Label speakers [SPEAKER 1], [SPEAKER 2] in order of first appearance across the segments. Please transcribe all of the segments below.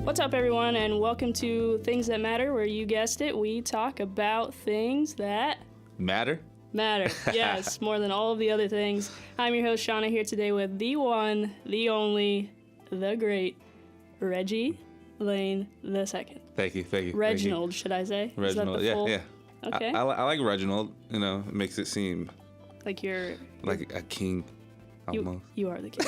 [SPEAKER 1] What's up, everyone, and welcome to Things That Matter, where you guessed it, we talk about things that
[SPEAKER 2] Matter?
[SPEAKER 1] matter. Yes, more than all of the other things. I'm your host, Shauna, here today with the one, the only, the great Reggie Lane II.
[SPEAKER 2] Thank you.
[SPEAKER 1] Reginald, should I say?
[SPEAKER 2] Reginald,
[SPEAKER 1] Is that the full?
[SPEAKER 2] yeah.
[SPEAKER 1] Okay.
[SPEAKER 2] I like Reginald. You know, it makes it seem
[SPEAKER 1] Like you're...
[SPEAKER 2] like a king, almost.
[SPEAKER 1] You are the king.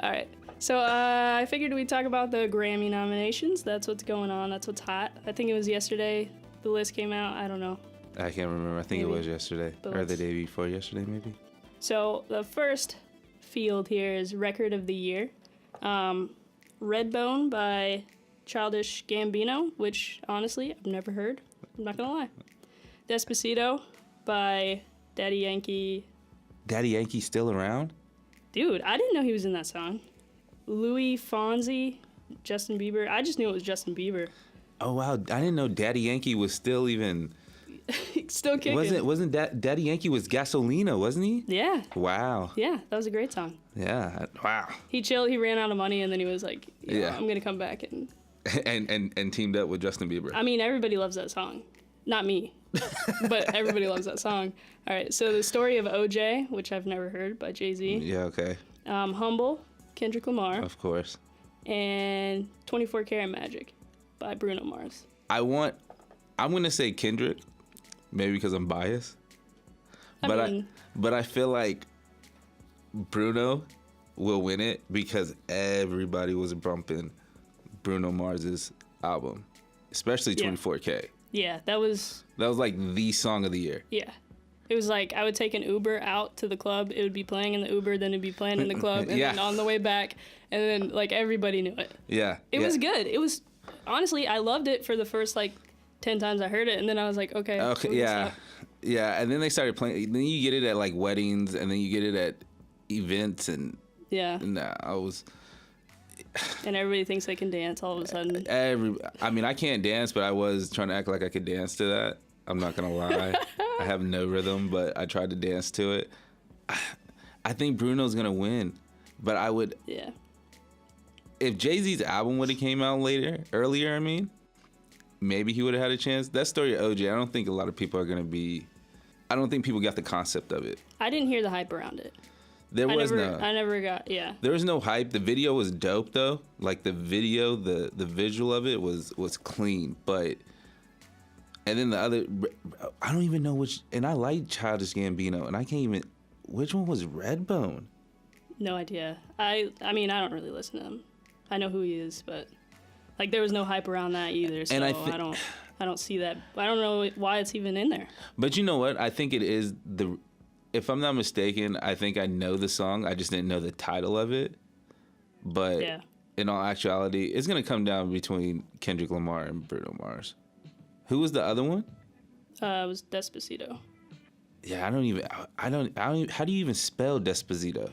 [SPEAKER 1] All right. So I figured we'd talk about the Grammy nominations. That's what's going on. That's what's hot. I think it was yesterday the list came out. I don't know.
[SPEAKER 2] I can't remember. I think
[SPEAKER 1] Maybe.
[SPEAKER 2] it was yesterday.
[SPEAKER 1] But
[SPEAKER 2] Or the day before yesterday, maybe.
[SPEAKER 1] So the first field here is Record of the Year. Redbone by Childish Gambino, which honestly I've never heard. I'm not gonna lie. Despacito by Daddy Yankee.
[SPEAKER 2] Daddy Yankee's still around?
[SPEAKER 1] Dude, I didn't know he was in that song. Louis Fonzi, Justin Bieber. I just knew it was Justin Bieber.
[SPEAKER 2] Oh, wow. I didn't know Daddy Yankee was still even...
[SPEAKER 1] Still kicking.
[SPEAKER 2] Wasn't Daddy Yankee was Gasolina, wasn't he?
[SPEAKER 1] Yeah.
[SPEAKER 2] Wow.
[SPEAKER 1] Yeah, that was a great song.
[SPEAKER 2] Yeah. Wow.
[SPEAKER 1] He chilled, he ran out of money, and then he was like,
[SPEAKER 2] Yeah.
[SPEAKER 1] I'm going to come back.
[SPEAKER 2] and teamed up with Justin Bieber.
[SPEAKER 1] I mean, everybody loves that song. Not me, but everybody loves that song. All right, so the story of OJ, which I've never heard, by Jay-Z.
[SPEAKER 2] Yeah, okay.
[SPEAKER 1] Humble, Kendrick Lamar.
[SPEAKER 2] Of course.
[SPEAKER 1] And 24 Karat Magic by Bruno Mars.
[SPEAKER 2] I'm going to say Kendrick, maybe because I'm biased. But I feel like Bruno will win it because everybody was bumping Bruno Mars's album, especially 24K.
[SPEAKER 1] Yeah, that was
[SPEAKER 2] like the song of the year.
[SPEAKER 1] Yeah. It was like I would take an Uber out to the club. It would be playing in the Uber, then it'd be playing in the club, and then on the way back, and then like everybody knew it.
[SPEAKER 2] Yeah.
[SPEAKER 1] It was good. It was, honestly, I loved it for the first like 10 times I heard it, and then I was like, okay.
[SPEAKER 2] Yeah. Yeah, and then they started playing. Then you get it at like weddings, and then you get it at events, and I was.
[SPEAKER 1] And everybody thinks they can dance all of a sudden.
[SPEAKER 2] I mean, I can't dance, but I was trying to act like I could dance to that. I'm not gonna lie. I have no rhythm, but I tried to dance to it. I think Bruno's gonna win, but I would.
[SPEAKER 1] Yeah.
[SPEAKER 2] If Jay-Z's album would have came out earlier, I mean, maybe he would have had a chance. That story of OJ, I don't think a lot of people are gonna be. I don't think people got the concept of it.
[SPEAKER 1] I didn't hear the hype around it.
[SPEAKER 2] I
[SPEAKER 1] never got.
[SPEAKER 2] There was no hype. The video was dope though. Like the video, the visual of it was clean. But and then the other, I don't even know which. And I like Childish Gambino, and I can't even. Which one was Redbone?
[SPEAKER 1] No idea. I mean, I don't really listen to him. I know who he is, but like there was no hype around that either. So I don't see that. I don't know why it's even in there.
[SPEAKER 2] But you know what? I think it is the. If I'm not mistaken, I think I know the song. I just didn't know the title of it. But in all actuality, it's gonna come down between Kendrick Lamar and Bruno Mars. Who was the other one?
[SPEAKER 1] It was Despacito.
[SPEAKER 2] Yeah, I don't even. How do you even spell Despacito?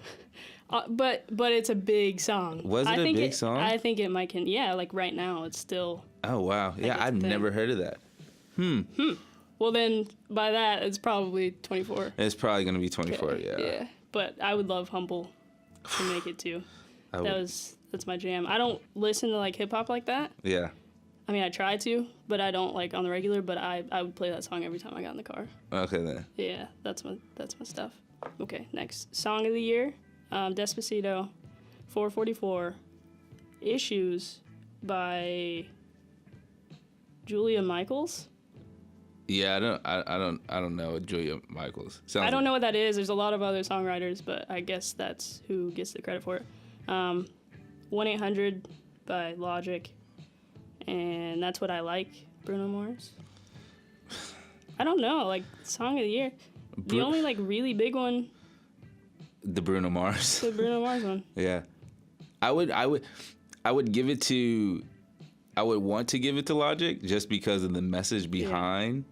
[SPEAKER 1] But it's a big song.
[SPEAKER 2] Was it a big song?
[SPEAKER 1] I think it might can. Yeah, like right now, it's still.
[SPEAKER 2] Oh wow! Yeah, I've never heard of that.
[SPEAKER 1] Well, then by that, it's probably 24.
[SPEAKER 2] It's probably gonna be 24. Yeah.
[SPEAKER 1] Yeah, but I would love Humble to make it too. That's my jam. I don't listen to like hip hop like that.
[SPEAKER 2] Yeah.
[SPEAKER 1] I mean, I try to, but I don't like on the regular. But I would play that song every time I got in the car.
[SPEAKER 2] Okay then.
[SPEAKER 1] Yeah, that's my stuff. Okay, next song of the year, Despacito, 444, Issues by Julia Michaels.
[SPEAKER 2] Yeah, I don't know Julia Michaels.
[SPEAKER 1] I don't know what that is. There's a lot of other songwriters, but I guess that's who gets the credit for it. 1-800 by Logic, and That's What I Like, Bruno Mars. I don't know, like song of the year. The only like really big one.
[SPEAKER 2] The Bruno Mars.
[SPEAKER 1] The Bruno Mars one.
[SPEAKER 2] Yeah, I would give it to. I would want to give it to Logic just because of the message behind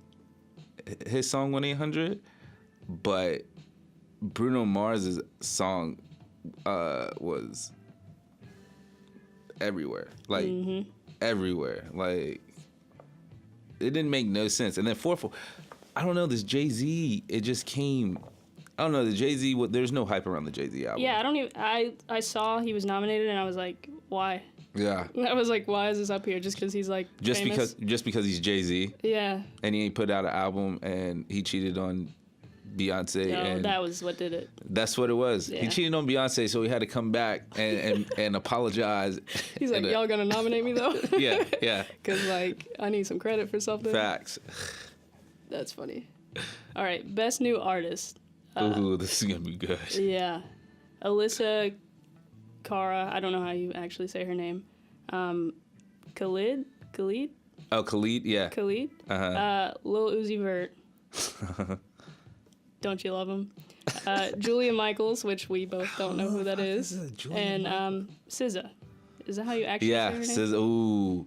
[SPEAKER 2] his song 1-800, but Bruno Mars's song was everywhere, like everywhere. Like it didn't make no sense. And then 4-4, I don't know, this Jay-Z, it just came. I don't know, the Jay-Z, there's no hype around the Jay-Z album.
[SPEAKER 1] Yeah, I saw he was nominated and I was like, why?
[SPEAKER 2] Yeah.
[SPEAKER 1] I was like, why is this up here? Just because he's like famous?
[SPEAKER 2] because he's Jay-Z.
[SPEAKER 1] Yeah.
[SPEAKER 2] And he ain't put out an album and he cheated on Beyonce.
[SPEAKER 1] No,
[SPEAKER 2] and
[SPEAKER 1] that was what did it.
[SPEAKER 2] That's what it was.
[SPEAKER 1] Yeah.
[SPEAKER 2] He cheated on Beyonce, so he had to come back and apologize.
[SPEAKER 1] He's like, y'all gonna nominate me though?
[SPEAKER 2] Yeah.
[SPEAKER 1] Because like I need some credit for something.
[SPEAKER 2] Facts.
[SPEAKER 1] That's funny. All right, best new artist.
[SPEAKER 2] Ooh, this is gonna be good.
[SPEAKER 1] Yeah, Alyssa Cara. I don't know how you actually say her name. Khalid.
[SPEAKER 2] Oh, Khalid. Yeah.
[SPEAKER 1] Khalid. Lil Uzi Vert. Don't you love him? Julia Michaels, which we both don't know who that is, and SZA. Is that how you actually say her name?
[SPEAKER 2] SZA. Ooh.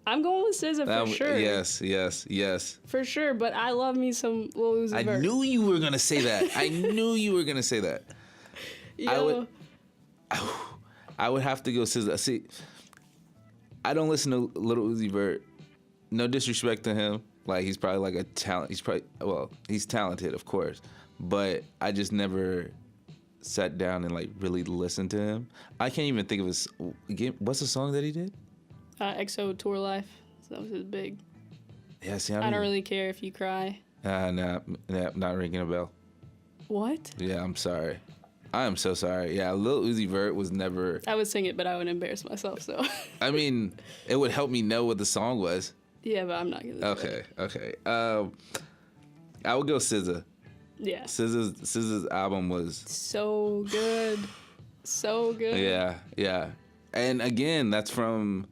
[SPEAKER 1] I'm going with SZA for sure.
[SPEAKER 2] Yes.
[SPEAKER 1] For sure, but I love me some Lil Uzi Vert.
[SPEAKER 2] I knew you were gonna say that. I would have to go SZA. See, I don't listen to Lil Uzi Vert. No disrespect to him. Like, he's probably like a talent. He's talented, of course. But I just never sat down and like really listened to him. I can't even think of his. What's the song that he did?
[SPEAKER 1] EXO Tour Life. So that was his big.
[SPEAKER 2] Yeah, see,
[SPEAKER 1] I don't really care if you cry.
[SPEAKER 2] Nah, not ringing a bell.
[SPEAKER 1] What?
[SPEAKER 2] Yeah, I'm sorry. I am so sorry. Yeah, Lil Uzi Vert was never.
[SPEAKER 1] I would sing it, but I would embarrass myself. So.
[SPEAKER 2] I mean, it would help me know what the song was.
[SPEAKER 1] Yeah, but I'm not gonna.
[SPEAKER 2] Okay. I would go SZA.
[SPEAKER 1] Yeah.
[SPEAKER 2] SZA's album was
[SPEAKER 1] so good. So good.
[SPEAKER 2] Yeah. And again, that's from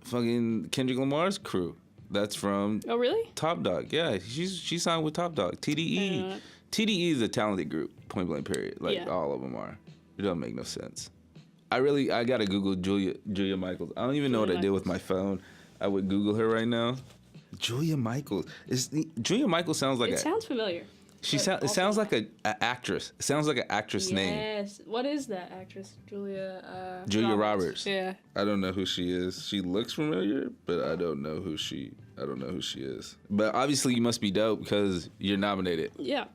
[SPEAKER 2] fucking Kendrick Lamar's crew. That's from
[SPEAKER 1] Oh really?
[SPEAKER 2] Top Dog. Yeah, she signed with Top Dog. TDE. TDE is a talented group, point blank period. Like all of them are. It doesn't make no sense. I gotta Google Julia Michaels. I don't even know what I did with my phone. I would Google her right now. Julia Michaels. Julia Michaels sounds like
[SPEAKER 1] It sounds familiar.
[SPEAKER 2] It sounds like an actress. It sounds like an actress name.
[SPEAKER 1] Yes. What is that actress? Julia
[SPEAKER 2] Roberts.
[SPEAKER 1] Yeah.
[SPEAKER 2] I don't know who she is. She looks familiar, but I don't know who she is. But obviously you must be dope because you're nominated.
[SPEAKER 1] Yeah.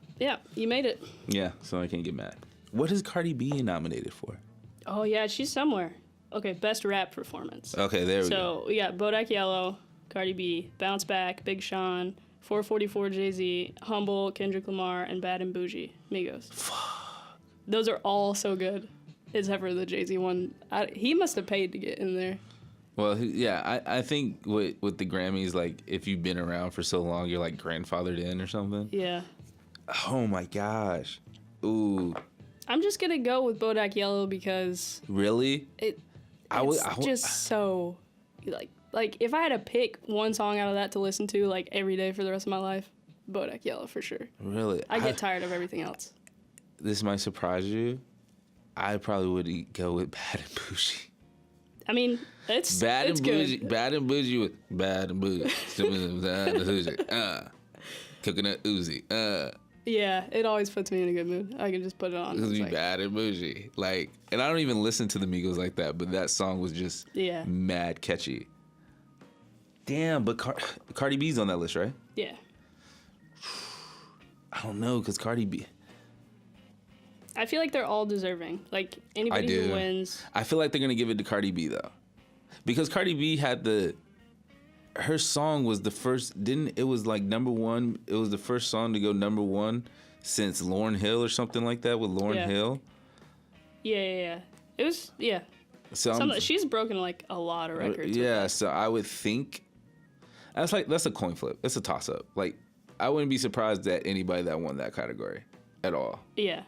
[SPEAKER 1] You made it.
[SPEAKER 2] Yeah, so I can't get mad. What is Cardi B nominated for?
[SPEAKER 1] Oh yeah, she's somewhere. Okay, best rap performance.
[SPEAKER 2] Okay, there we go.
[SPEAKER 1] So we got Bodak Yellow, Cardi B, Bounce Back, Big Sean, 444 Jay-Z, Humble, Kendrick Lamar, and Bad and Bougie, Migos.
[SPEAKER 2] Fuck.
[SPEAKER 1] Those are all so good, except for the Jay-Z one. He must have paid to get in there.
[SPEAKER 2] Well, yeah, I think with the Grammys, like, if you've been around for so long, you're, like, grandfathered in or something.
[SPEAKER 1] Yeah.
[SPEAKER 2] Oh, my gosh. Ooh.
[SPEAKER 1] I'm just going to go with Bodak Yellow because...
[SPEAKER 2] Really?
[SPEAKER 1] It's just so... Like, if I had to pick one song out of that to listen to, like, every day for the rest of my life, Bodak Yellow for sure.
[SPEAKER 2] Really?
[SPEAKER 1] I get tired of everything else.
[SPEAKER 2] This might surprise you. I probably would go with Bad and Bougie.
[SPEAKER 1] I mean, it's
[SPEAKER 2] Bougie.
[SPEAKER 1] good.
[SPEAKER 2] Bad and Bougie with Bad and Bougie. Coconut Uzi.
[SPEAKER 1] Yeah, it always puts me in a good mood. I can just put it on.
[SPEAKER 2] Because we Bad and Bougie. Like, and I don't even listen to the Migos like that, but that song was just mad catchy. Damn, but Cardi B's on that list, right?
[SPEAKER 1] Yeah.
[SPEAKER 2] I don't know, because Cardi B...
[SPEAKER 1] I feel like they're all deserving. Like, anybody who wins...
[SPEAKER 2] I feel like they're going to give it to Cardi B, though. Because Cardi B had her song was the first... It was like number one. It was the first song to go number one since Lauryn Hill or something like that with Lauryn Hill.
[SPEAKER 1] Yeah. It was... Yeah. So she's broken, like, a lot of records.
[SPEAKER 2] Yeah, so I would think... That's a coin flip. It's a toss-up. Like, I wouldn't be surprised at anybody that won that category at all.
[SPEAKER 1] Yeah.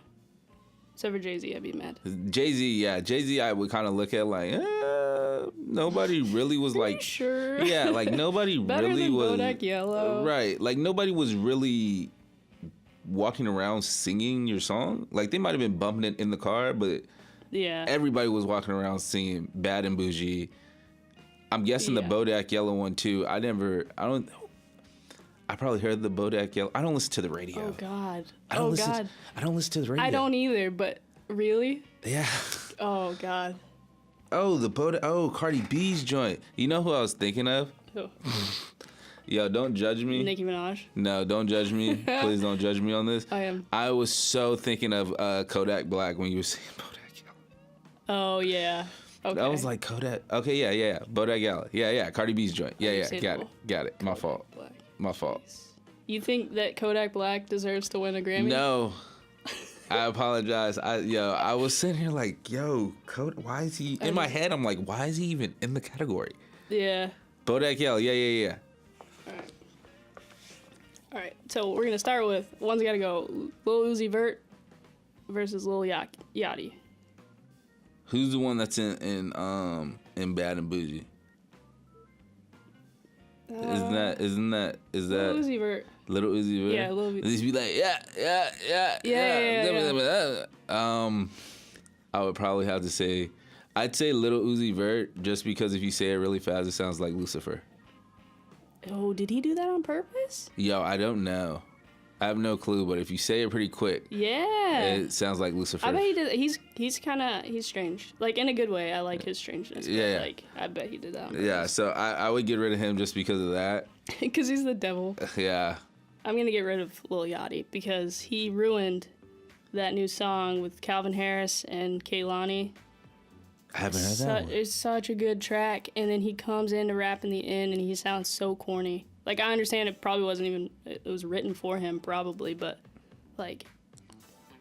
[SPEAKER 1] Except for Jay-Z, I'd be mad.
[SPEAKER 2] Jay-Z, I would kind of look at like, nobody really was like...
[SPEAKER 1] sure?
[SPEAKER 2] Yeah, like nobody really was...
[SPEAKER 1] Bodak Yellow.
[SPEAKER 2] Right. Like nobody was really walking around singing your song. Like they might have been bumping it in the car, but everybody was walking around singing Bad and Bougie. I'm guessing the Bodak Yellow one too. I probably heard the Bodak Yellow. I don't listen to the radio.
[SPEAKER 1] Oh, God.
[SPEAKER 2] I don't listen to the radio.
[SPEAKER 1] I don't either, but really?
[SPEAKER 2] Yeah.
[SPEAKER 1] Oh, God.
[SPEAKER 2] Oh, Cardi B's joint. You know who I was thinking of?
[SPEAKER 1] Who?
[SPEAKER 2] Yo, don't judge me.
[SPEAKER 1] Nicki Minaj?
[SPEAKER 2] No, don't judge me. Please don't judge me on this.
[SPEAKER 1] I am.
[SPEAKER 2] I was so thinking of Kodak Black when you were saying Bodak Yellow.
[SPEAKER 1] Oh, yeah. Okay.
[SPEAKER 2] That was like Kodak. Okay, yeah. Bodak Yellow. Yeah. Cardi B's joint. Yeah. Got it. My fault.
[SPEAKER 1] Black.
[SPEAKER 2] My fault.
[SPEAKER 1] You think that Kodak Black deserves to win a Grammy?
[SPEAKER 2] No. I apologize. I was sitting here like, yo, why is he in my head? I'm like, why is he even in the category?
[SPEAKER 1] Yeah.
[SPEAKER 2] Bodak Yellow. Yeah.
[SPEAKER 1] All right. So we're gonna start with one's got to go. Lil Uzi Vert versus Lil Yachty.
[SPEAKER 2] Who's the one that's in Bad and Bougie? Isn't that
[SPEAKER 1] Lil Uzi Vert?
[SPEAKER 2] Little Uzi Vert?
[SPEAKER 1] Yeah, Lil Uzi.
[SPEAKER 2] He's be like, yeah. I would probably have to say, I'd say Little Uzi Vert just because if you say it really fast, it sounds like Lucifer.
[SPEAKER 1] Oh, did he do that on purpose?
[SPEAKER 2] Yo, I don't know. I have no clue, but if you say it pretty quick, it sounds like Lucifer.
[SPEAKER 1] I bet he did. He's strange, like in a good way. I like his strangeness.
[SPEAKER 2] Yeah.
[SPEAKER 1] Like I bet he did that on purpose.
[SPEAKER 2] Yeah, so I would get rid of him just because of that.
[SPEAKER 1] Because he's the devil.
[SPEAKER 2] Yeah.
[SPEAKER 1] I'm gonna get rid of Lil Yachty because he ruined that new song with Calvin Harris and Kehlani.
[SPEAKER 2] I haven't heard that one.
[SPEAKER 1] It's such a good track, and then he comes in to rap in the end, and he sounds so corny. Like, I understand it probably wasn't even, it was written for him, probably, but, like,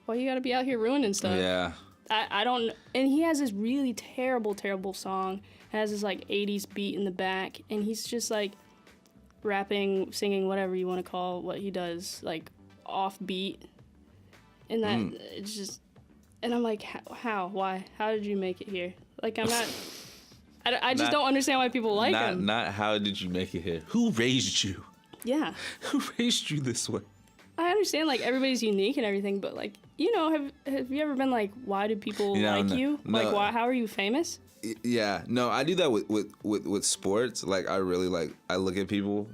[SPEAKER 1] why you gotta be out here ruining stuff?
[SPEAKER 2] Yeah.
[SPEAKER 1] I don't, and he has this really terrible song, has this, like, 80s beat in the back, and he's just, like, rapping, singing, whatever you want to call what he does, like, off beat, and that, it's just, and I'm like, how, why, how did you make it here? Like, I'm not... I just don't understand why people like him.
[SPEAKER 2] Not how did you make it here. Who raised you?
[SPEAKER 1] Yeah.
[SPEAKER 2] Who raised you this way?
[SPEAKER 1] I understand, like, everybody's unique and everything, but, like, you know, have you ever been like, why do people like you?
[SPEAKER 2] No.
[SPEAKER 1] Like, why? How are you famous?
[SPEAKER 2] Yeah. No, I do that with sports. Like, I really, like, I look at people,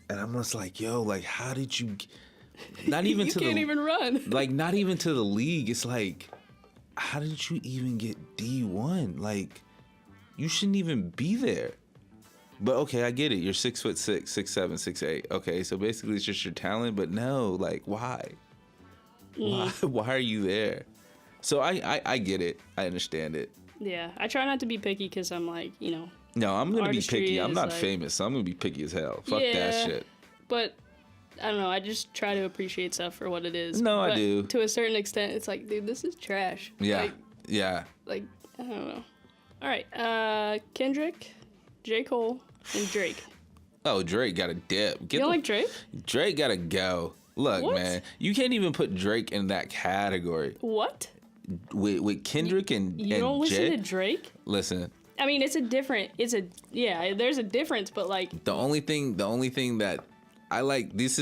[SPEAKER 2] and I'm just like, yo, like, how did you... Not even
[SPEAKER 1] you can't even run.
[SPEAKER 2] Like, not even to the league. It's like, how did you even get D1? Like... You shouldn't even be there. But okay, I get it. You're 6'6", 6'7", 6'8". Okay, so basically it's just your talent. But no, like why? Why are you there? So I get it. I understand it.
[SPEAKER 1] Yeah, I try not to be picky because I'm like, you know.
[SPEAKER 2] No, I'm gonna be picky. I'm not famous, so I'm gonna be picky as hell. Fuck that shit.
[SPEAKER 1] But I don't know. I just try to appreciate stuff for what it is.
[SPEAKER 2] No,
[SPEAKER 1] but
[SPEAKER 2] I do.
[SPEAKER 1] To a certain extent, it's like, dude, this is trash.
[SPEAKER 2] Yeah.
[SPEAKER 1] Like I don't know. All right, Kendrick, J. Cole, and Drake.
[SPEAKER 2] Oh, Drake got a dip.
[SPEAKER 1] You don't like Drake?
[SPEAKER 2] Drake gotta go. Look,
[SPEAKER 1] what?
[SPEAKER 2] Man, you can't even put Drake in that category.
[SPEAKER 1] What?
[SPEAKER 2] With Kendrick and
[SPEAKER 1] you don't listen to Drake?
[SPEAKER 2] Listen.
[SPEAKER 1] I mean, there's a difference, but like
[SPEAKER 2] the only thing that I like, there's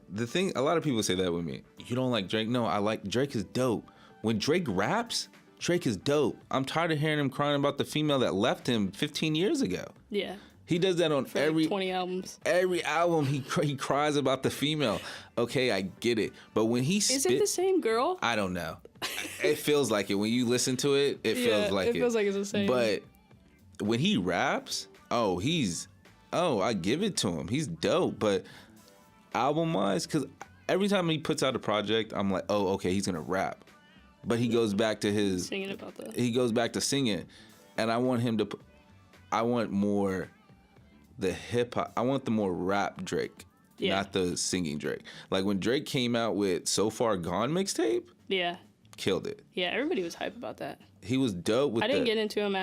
[SPEAKER 2] the thing. A lot of people say that with me. You don't like Drake? No, I like Drake. Is dope. When Drake raps, Drake is dope. I'm tired of hearing him crying about the female that left him 15 years ago.
[SPEAKER 1] Yeah.
[SPEAKER 2] He does that on every
[SPEAKER 1] 20 albums.
[SPEAKER 2] Every album he cries about the female. Okay, I get it. But when he
[SPEAKER 1] Is it the same girl?
[SPEAKER 2] I don't know. It feels like it. When you listen to it, it feels like it.
[SPEAKER 1] It feels like it's the same.
[SPEAKER 2] But when he raps, I give it to him. He's dope. But album-wise, because every time he puts out a project, I'm like, oh, okay, he's going to rap. But he goes back to his...
[SPEAKER 1] Singing about that.
[SPEAKER 2] He goes back to singing. And I want him to... I want more... the hip-hop... I want the more rap Drake. Yeah. Not the singing Drake. Like when Drake came out with So Far Gone mixtape...
[SPEAKER 1] Yeah.
[SPEAKER 2] Killed it.
[SPEAKER 1] Yeah, everybody was hype about that.
[SPEAKER 2] He was dope with
[SPEAKER 1] I didn't get into him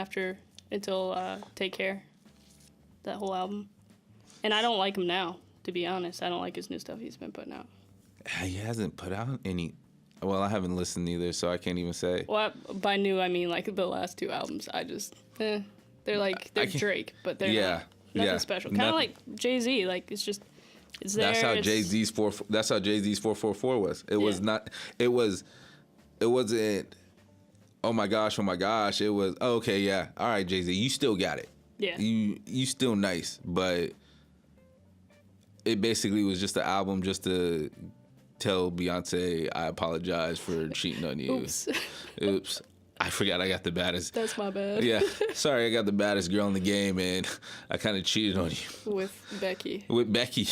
[SPEAKER 1] until Take Care. That whole album. And I don't like him now, to be honest. I don't like his new stuff he's been putting out.
[SPEAKER 2] He hasn't put out any... Well, I haven't listened either, so I can't even say. Well,
[SPEAKER 1] by new, I mean like the last two albums. I just, they're Drake, but they're nothing special. Kind of like Jay-Z, like it's there.
[SPEAKER 2] That's how Jay-Z's 444 was. It was not. It wasn't. Oh my gosh! It was okay. Yeah. All right, Jay-Z, you still got it.
[SPEAKER 1] Yeah.
[SPEAKER 2] You still nice, but it basically was just an album just to tell Beyonce, I apologize for cheating on you. Oops. I forgot I got the baddest.
[SPEAKER 1] That's my bad.
[SPEAKER 2] Yeah. Sorry, I got the baddest girl in the game, and I kind of cheated on you.
[SPEAKER 1] With Becky.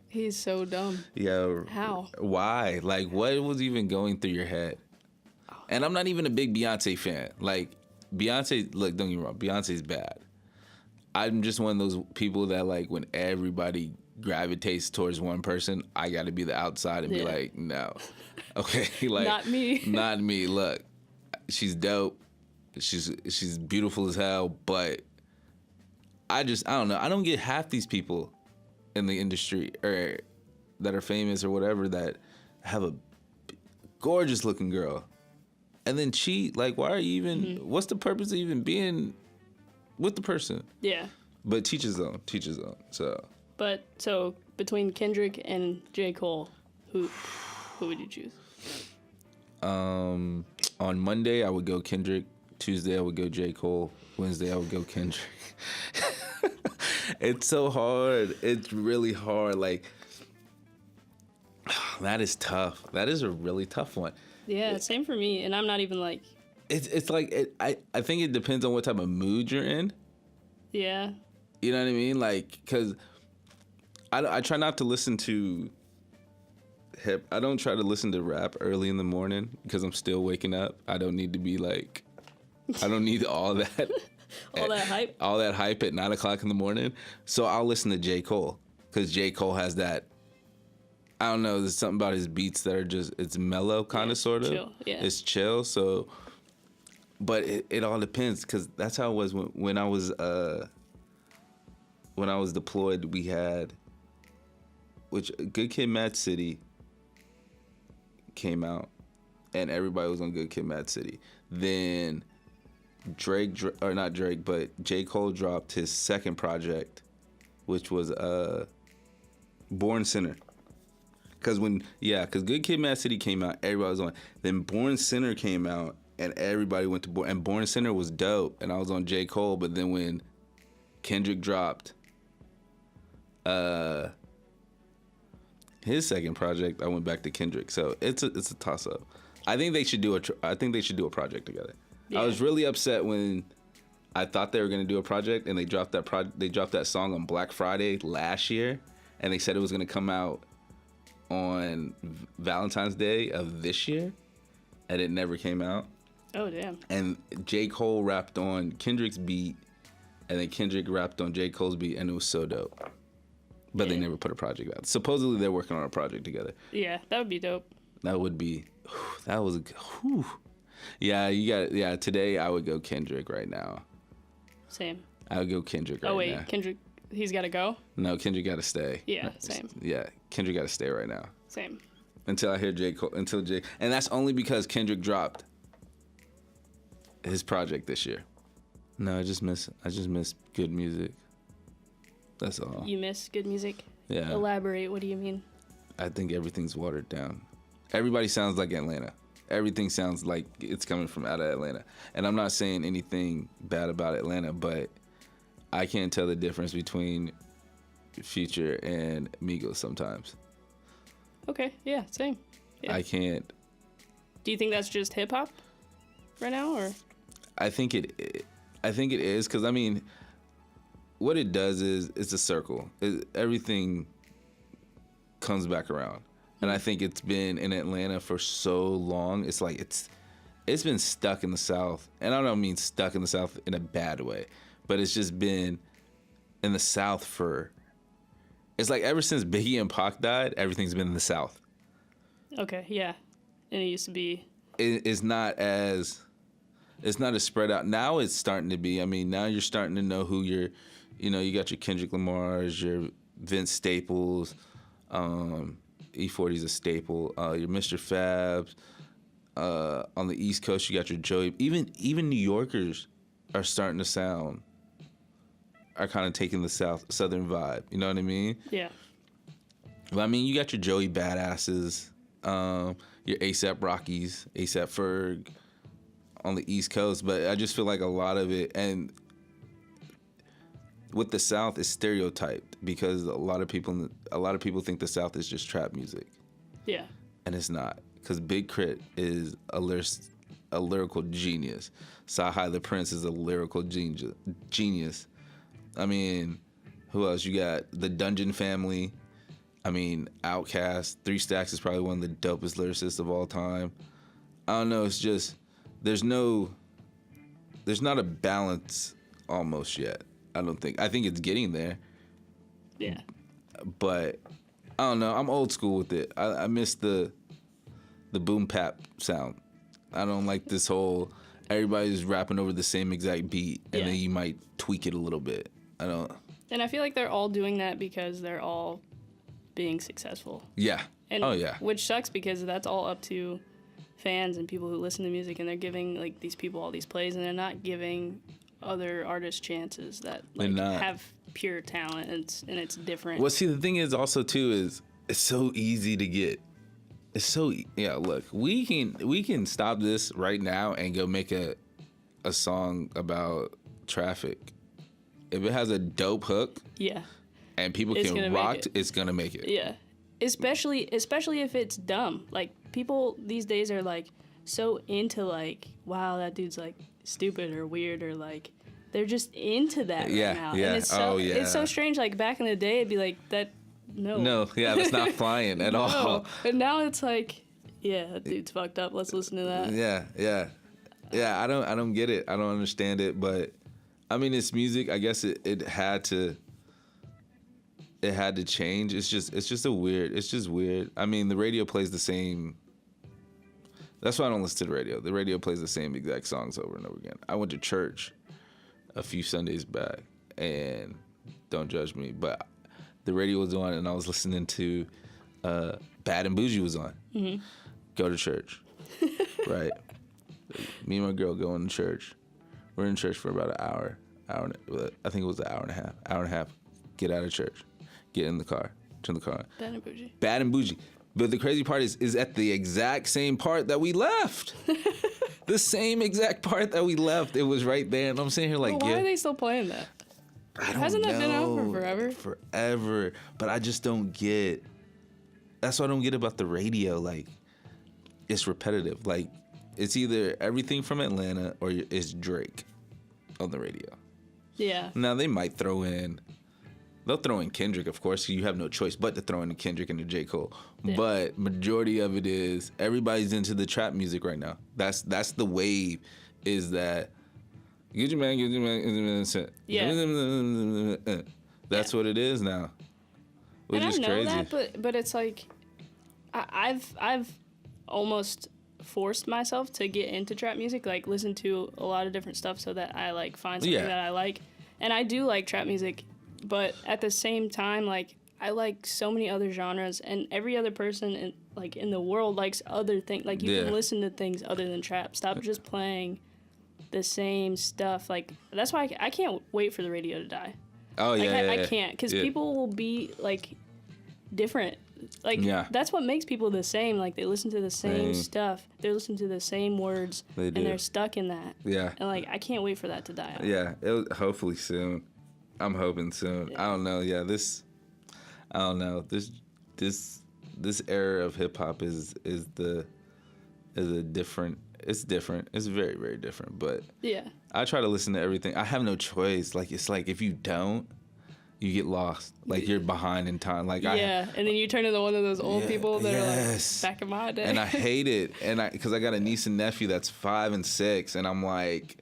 [SPEAKER 1] He's so dumb.
[SPEAKER 2] Yeah.
[SPEAKER 1] How?
[SPEAKER 2] Why? Like, what was even going through your head? And I'm not even a big Beyonce fan. Like, Beyonce, look, don't get me wrong, Beyonce's bad. I'm just one of those people that, like, when everybody gravitates towards one person, I got to be the outside and be like, no. Okay? Like,
[SPEAKER 1] not me.
[SPEAKER 2] Not me. Look, she's dope. She's beautiful as hell, but I don't know. I don't get half these people in the industry or that are famous or whatever that have a gorgeous looking girl and then cheat. Like, why are you even, what's the purpose of even being with the person? Yeah. But teach his own.
[SPEAKER 1] So between Kendrick and J. Cole, who would you choose?
[SPEAKER 2] On Monday, I would go Kendrick. Tuesday, I would go J. Cole. Wednesday, I would go Kendrick. It's so hard. It's really hard. Like, that is tough. That is a really tough one.
[SPEAKER 1] Yeah, same for me. And I'm not even like...
[SPEAKER 2] It's like, I think it depends on what type of mood you're in. Yeah. You know what I mean? Like, because I try not to listen to hip. I don't try to listen to rap early in the morning because I'm still waking up. I don't need to be like... I don't need all that.
[SPEAKER 1] All that hype?
[SPEAKER 2] All that hype at 9 o'clock in the morning. So I'll listen to J. Cole because J. Cole has that, I don't know, there's something about his beats that are just, it's mellow kind of, sort of.
[SPEAKER 1] Chill, yeah.
[SPEAKER 2] It's chill. So, but it all depends because that's how it was when I was deployed. We had, which Good Kid, Mad City came out and everybody was on Good Kid, Mad City. Then J. Cole dropped his second project, which was Born Sinner. Because Good Kid, Mad City came out, everybody was on. Then Born Sinner came out, and everybody went to and Born Sinner was dope, and I was on J. Cole. But then when Kendrick dropped his second project, I went back to Kendrick. So it's a toss up. I think they should do a project together. Yeah. I was really upset when I thought they were going to do a project and they dropped that song on Black Friday last year, and they said it was going to come out on Valentine's Day of this year, and it never came out.
[SPEAKER 1] Oh, damn.
[SPEAKER 2] And J. Cole rapped on Kendrick's beat, and then Kendrick rapped on J. Cole's beat, and it was so dope. But they never put a project out. Supposedly they're working on a project together.
[SPEAKER 1] Yeah, that would be dope.
[SPEAKER 2] That would be, that was, yeah, today I would go Kendrick right now.
[SPEAKER 1] Same.
[SPEAKER 2] I would go Kendrick right now. Oh, wait,
[SPEAKER 1] now. Kendrick, he's got to go?
[SPEAKER 2] No, Kendrick got to stay.
[SPEAKER 1] Yeah, same.
[SPEAKER 2] Yeah, Kendrick got to stay right now.
[SPEAKER 1] Same.
[SPEAKER 2] Until I hear J. Cole, and that's only because Kendrick dropped his project this year. No, I just miss good music. That's all.
[SPEAKER 1] You miss good music?
[SPEAKER 2] Yeah.
[SPEAKER 1] Elaborate, what do you mean?
[SPEAKER 2] I think everything's watered down. Everybody sounds like Atlanta. Everything sounds like it's coming from out of Atlanta. And I'm not saying anything bad about Atlanta, but I can't tell the difference between Future and Migos sometimes.
[SPEAKER 1] Okay, yeah, same. Yeah.
[SPEAKER 2] I can't.
[SPEAKER 1] Do you think that's just hip hop right now, or?
[SPEAKER 2] I think it is, because I mean, what it does is it's a circle. Everything comes back around. And I think it's been in Atlanta for so long. It's like it's been stuck in the South. And I don't mean stuck in the South in a bad way, but it's just been in the South for, it's like ever since Biggie and Pac died, everything's been in the South. Okay, yeah. And it used to be. It's not as spread out. Now it's starting to be. I mean, now you're starting to know who you got your Kendrick Lamars, your Vince Staples, E40's a staple. Your Mr. Fabs. On the East Coast, you got your Joey. Even New Yorkers are starting to are kind of taking the Southern vibe. You know what I mean? Yeah. Well, I mean, you got your Joey Badasses, your A$AP Rockies, A$AP Ferg on the East Coast. But I just feel like a lot of it, and with the South, is stereotyped because a lot of people think the South is just trap music. Yeah. And it's not, because Big Crit is a lyrical genius. Sahai the Prince is a lyrical genius. I mean, who else? You got the Dungeon Family. I mean, Outkast. 3 Stacks is probably one of the dopest lyricists of all time. I don't know. It's just, there's no there's not a balance almost yet. I don't think. I think it's getting there.
[SPEAKER 1] Yeah.
[SPEAKER 2] But I don't know. I'm old school with it. I miss the boom bap sound. I don't like this whole everybody's rapping over the same exact beat and then you might tweak it a little bit. I don't.
[SPEAKER 1] And I feel like they're all doing that because they're all being successful.
[SPEAKER 2] Yeah.
[SPEAKER 1] And,
[SPEAKER 2] oh yeah.
[SPEAKER 1] Which sucks because that's all up to fans and people who listen to music, and they're giving like these people all these plays, and they're not giving other artists chances that like have pure talent and it's different.
[SPEAKER 2] Well, see, the thing is also too is it's so easy to get. It's so look, we can stop this right now and go make a song about traffic. If it has a dope hook, and people can rock, it's gonna make it.
[SPEAKER 1] Yeah, especially if it's dumb. Like people these days are like so into like, wow, that dude's like stupid or weird or like they're just into that right now.
[SPEAKER 2] Yeah.
[SPEAKER 1] And it's so strange. Like back in the day, it'd be like that. No,
[SPEAKER 2] that's not flying at all.
[SPEAKER 1] And now it's like, that dude's fucked up. Let's listen to that.
[SPEAKER 2] Yeah. I don't get it. I don't understand it. But I mean, it's music. I guess it had to change. It's just weird. I mean, the radio plays the same. That's why I don't listen to the radio. The radio plays the same exact songs over and over again. I went to church a few Sundays back, and don't judge me, but the radio was on, and I was listening to Bad and Bougie was on. Mm-hmm. Go to church, right? Me and my girl go into church. We're in church for about an hour. I think it was an hour and a half. Get out of church. Get in the car. Turn the car on. Bad and Bougie. But the crazy part is at the exact same part that we left. The same exact part that we left. It was right there. And I'm sitting here like,
[SPEAKER 1] why are they still playing that?
[SPEAKER 2] I don't
[SPEAKER 1] Hasn't
[SPEAKER 2] know.
[SPEAKER 1] that been out for forever?
[SPEAKER 2] Forever. But I just don't get. That's what I don't get about the radio. Like, it's repetitive. Like, it's either everything from Atlanta or it's Drake on the radio.
[SPEAKER 1] Yeah.
[SPEAKER 2] Now, they might throw in. They'll throw in Kendrick, of course. You have no choice but to throw in Kendrick and J Cole. Yeah. But majority of it is everybody's into the trap music right now. That's the wave. Is that get your man. Yeah. That's what it is now. Which is crazy.
[SPEAKER 1] I know that, but it's like I've almost forced myself to get into trap music, like listen to a lot of different stuff so that I like find something that I like. And I do like trap music. But at the same time, like, I like so many other genres, and every other person in the world likes other things. Like, you can listen to things other than trap. Stop just playing the same stuff. Like, that's why I can't wait for the radio to die.
[SPEAKER 2] Oh,
[SPEAKER 1] I can't, because people will be, like, different. Like, that's what makes people the same. Like, they listen to the same stuff. They listen to the same words, and they're stuck in that. Yeah. And, like, I can't wait for that to die out.
[SPEAKER 2] Yeah, hopefully soon. I'm hoping soon. Yeah. I don't know. Yeah, I don't know. This era of hip hop is a different. It's different. It's very, very different. But I try to listen to everything. I have no choice. Like, it's like if you don't, you get lost. Like, you're behind in time. Like
[SPEAKER 1] and then you turn into one of those old people that are like back in my day.
[SPEAKER 2] And I hate it. And because I got a niece and nephew that's 5 and 6, and I'm like,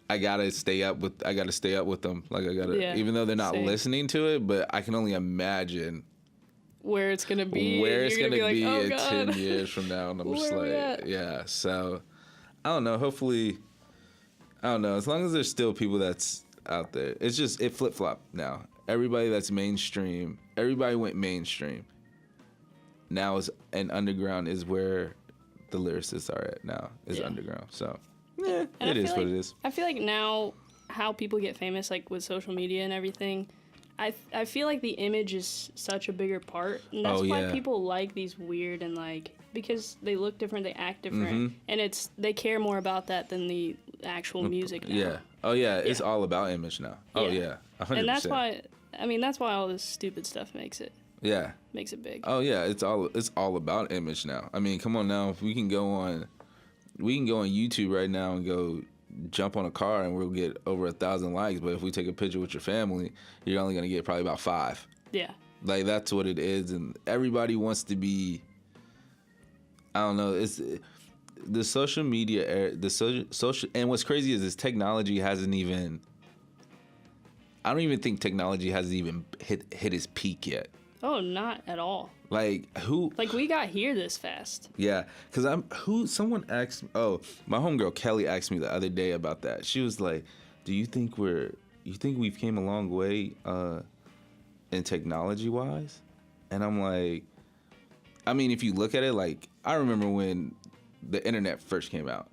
[SPEAKER 2] I gotta stay up with them. Like, I gotta, even though they're not listening to it, but I can only imagine
[SPEAKER 1] where it's gonna be.
[SPEAKER 2] Where it's gonna be
[SPEAKER 1] like,
[SPEAKER 2] in 10 years from now, and I'm just like, So, I don't know. Hopefully, I don't know. As long as there's still people that's out there, it's just it flip flop now. Everybody that's mainstream, everybody went mainstream. Now underground is where the lyricists are at now. Is underground. So. Yeah, it is what it is.
[SPEAKER 1] I feel like now how people get famous, like with social media and everything, I feel like the image is such a bigger part. And that's why people like these weird and like, because they look different, they act different. And they care more about that than the actual music now.
[SPEAKER 2] Yeah. Oh, yeah. It's all about image now. Oh, yeah. 100%.
[SPEAKER 1] And that's why all this stupid stuff makes it.
[SPEAKER 2] Yeah.
[SPEAKER 1] Makes it big.
[SPEAKER 2] Oh, yeah. It's all about image now. I mean, come on now. We can go on YouTube right now and go jump on a car and we'll get over 1,000 likes. But if we take a picture with your family, you're only going to get probably about 5.
[SPEAKER 1] Yeah.
[SPEAKER 2] Like, that's what it is. And everybody wants to be, I don't know, the social media era, the social, and what's crazy is this technology hasn't even. I don't even think technology hasn't even hit its peak yet.
[SPEAKER 1] Oh, not at all.
[SPEAKER 2] Like who?
[SPEAKER 1] Like we got here this fast.
[SPEAKER 2] Yeah, because someone asked. Oh, my homegirl Kelly asked me the other day about that. She was like, "Do you think we've came a long way in technology wise?" And I'm like, I mean, if you look at it, like I remember when the internet first came out,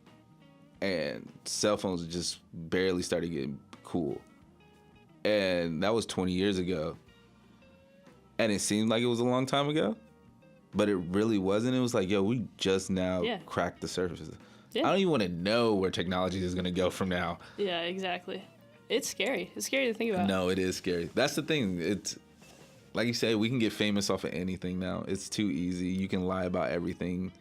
[SPEAKER 2] and cell phones just barely started getting cool. And that was 20 years ago. And it seemed like it was a long time ago. But it really wasn't. It was like, yo, we just now cracked the surface. Yeah. I don't even want to know where technology is going to go from now.
[SPEAKER 1] Yeah, exactly. It's scary. It's scary to think about.
[SPEAKER 2] No, it is scary. That's the thing. It's like you say, we can get famous off of anything now. It's too easy. You can lie about everything.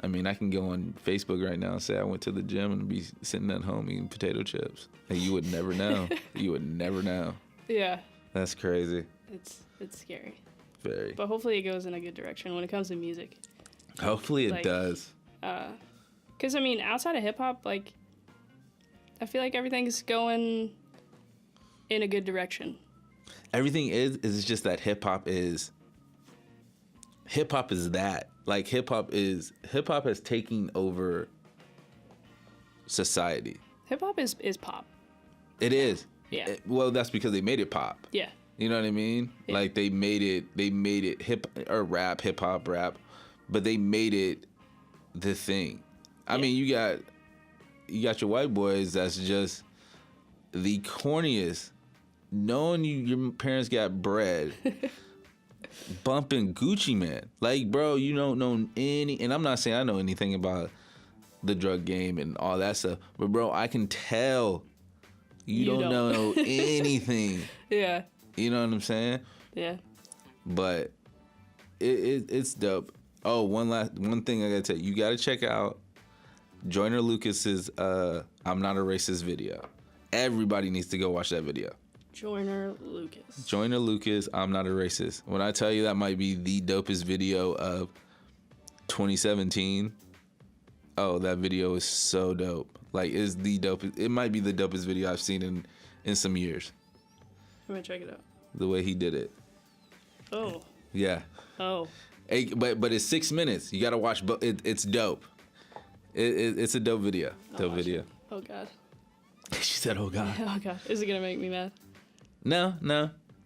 [SPEAKER 2] I mean, I can go on Facebook right now and say I went to the gym and be sitting at home eating potato chips. And you would never know. You would never know.
[SPEAKER 1] Yeah.
[SPEAKER 2] That's crazy.
[SPEAKER 1] It's scary.
[SPEAKER 2] Very.
[SPEAKER 1] But hopefully it goes in a good direction when it comes to music.
[SPEAKER 2] Hopefully it does.
[SPEAKER 1] Because, I mean, outside of hip-hop, like, I feel like everything's going in a good direction.
[SPEAKER 2] Everything is just that hip-hop is that. Like, hip-hop has taken over society.
[SPEAKER 1] Hip-hop is pop.
[SPEAKER 2] It is.
[SPEAKER 1] Yeah.
[SPEAKER 2] Well, that's because they made it pop.
[SPEAKER 1] Yeah.
[SPEAKER 2] You know what I mean? Yeah. Like they made it hip hop rap, but they made it the thing. I mean, you got your white boys that's just the corniest, knowing your parents got bread, bumping Gucci Man. Like, bro, you don't know any, and I'm not saying I know anything about the drug game and all that stuff, but bro, I can tell you don't know anything.
[SPEAKER 1] Yeah.
[SPEAKER 2] You know what I'm saying?
[SPEAKER 1] Yeah.
[SPEAKER 2] But it's dope. Oh, one thing I gotta tell you, you gotta check out Joyner Lucas's "I'm Not a Racist" video. Everybody needs to go watch that video.
[SPEAKER 1] Joyner Lucas,
[SPEAKER 2] "I'm Not a Racist." When I tell you that might be the dopest video of 2017, oh, that video is so dope. Like, it's the dopest. It might be the dopest video I've seen in some years.
[SPEAKER 1] I'm gonna check it out.
[SPEAKER 2] The way he did it.
[SPEAKER 1] Oh.
[SPEAKER 2] Yeah.
[SPEAKER 1] Oh.
[SPEAKER 2] Hey, but it's 6 minutes. You gotta watch. It's dope. It's a dope video. Dope video.
[SPEAKER 1] Oh God.
[SPEAKER 2] She said, "Oh God."
[SPEAKER 1] Oh God. Is it gonna make me mad?
[SPEAKER 2] No.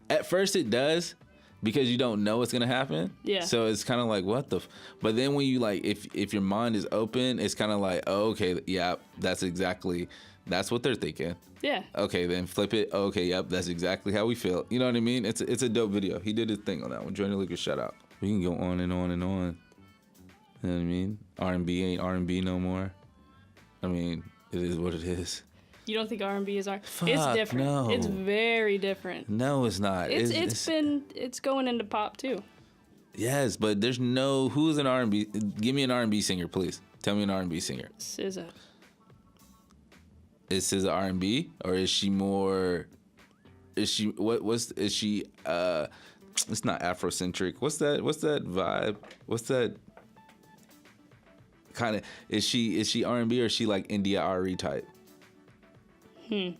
[SPEAKER 2] At first it does, because you don't know what's gonna happen.
[SPEAKER 1] Yeah.
[SPEAKER 2] So it's kind of like, what the? But then when you like, if your mind is open, it's kind of like, oh, okay, yeah, that's what they're thinking.
[SPEAKER 1] Yeah.
[SPEAKER 2] Okay, then flip it. Oh, okay, yep, that's exactly how we feel. You know what I mean? It's a dope video. He did his thing on that one. Joyner Lucas, shout out. We can go on and on and on. You know what I mean? R&B ain't R&B no more. I mean, it is what it is.
[SPEAKER 1] You don't think R&B is R&B?
[SPEAKER 2] Fuck,
[SPEAKER 1] it's different.
[SPEAKER 2] No.
[SPEAKER 1] It's very different.
[SPEAKER 2] No, it's not.
[SPEAKER 1] It's going into pop too.
[SPEAKER 2] Yes, but there's who's an R&B? Give me an R&B singer, please. Tell me an R&B singer.
[SPEAKER 1] SZA.
[SPEAKER 2] Is SZA R&B, or is she more? Is she is she? It's not Afrocentric. What's that vibe? What's that kind of? Is she R&B, or is she like India Ari type?
[SPEAKER 1] I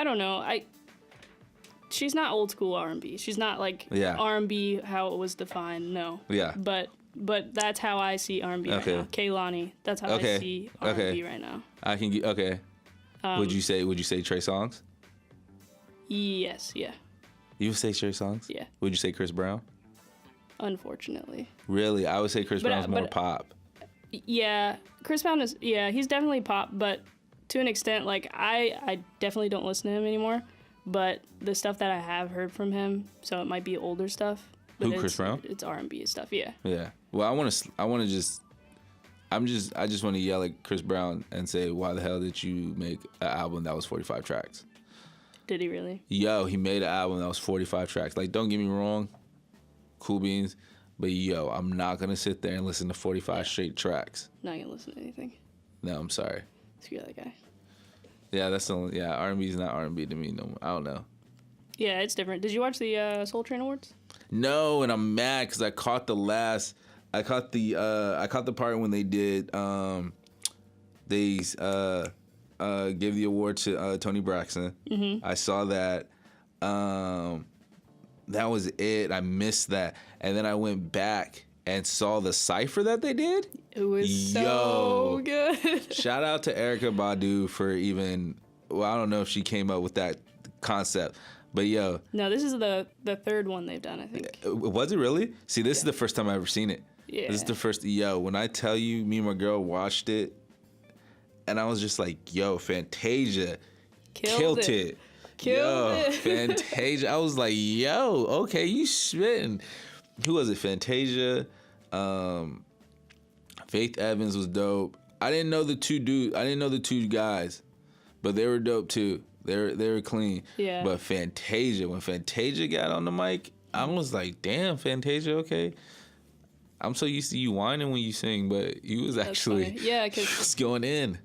[SPEAKER 1] don't know. She's not old school R&B. She's not like R&B how it was defined. No.
[SPEAKER 2] Yeah.
[SPEAKER 1] But that's how I see R&B right now. Kehlani. That's how I see R&B right now.
[SPEAKER 2] I can get would you say Trey Songz?
[SPEAKER 1] Yes. Yeah.
[SPEAKER 2] You would say Trey Songz?
[SPEAKER 1] Yeah.
[SPEAKER 2] Would you say Chris Brown?
[SPEAKER 1] Unfortunately.
[SPEAKER 2] Really, I would say Chris Brown's more pop.
[SPEAKER 1] Yeah, Chris Brown is. Yeah, he's definitely pop, but to an extent, like I definitely don't listen to him anymore. But the stuff that I have heard from him, so it might be older stuff. But
[SPEAKER 2] Chris Brown?
[SPEAKER 1] It's R&B stuff. Yeah.
[SPEAKER 2] Yeah. Well, I just want to yell at Chris Brown and say, why the hell did you make an album that was 45 tracks?
[SPEAKER 1] Did he really?
[SPEAKER 2] Yo, he made an album that was 45 tracks. Like, don't get me wrong, cool beans, but yo, I'm not gonna sit there and listen to 45 straight tracks.
[SPEAKER 1] Not gonna listen to anything.
[SPEAKER 2] No, I'm sorry.
[SPEAKER 1] Screw that guy.
[SPEAKER 2] Yeah, that's the only. Yeah, R&B is not R&B to me no more. I don't know.
[SPEAKER 1] Yeah, it's different. Did you watch the Soul Train Awards?
[SPEAKER 2] No, and I'm mad because I caught the last I caught the part when they did they gave the award to Tony Braxton. Mm-hmm. I saw that. That was it. I missed that, and then I went back and saw the cipher that they did.
[SPEAKER 1] It was so good.
[SPEAKER 2] Shout out to Erykah Badu for even. Well, I don't know if she came up with that concept, but yo.
[SPEAKER 1] No, this is the third one they've done, I think.
[SPEAKER 2] Was it really? See, this is the first time I've ever seen it.
[SPEAKER 1] Yeah.
[SPEAKER 2] This is the first. Yo, when I tell you, me and my girl watched it, and I was just like, yo, Fantasia killed it. Killed it. Fantasia. I was like, yo, okay, you spitting. Who was it? Fantasia. Faith Evans was dope. I didn't know the two guys, but they were dope too. They were clean.
[SPEAKER 1] Yeah.
[SPEAKER 2] But Fantasia, when Fantasia got on the mic, I was like, damn, Fantasia, okay. I'm so used to you whining when you sing, but you was actually just going in.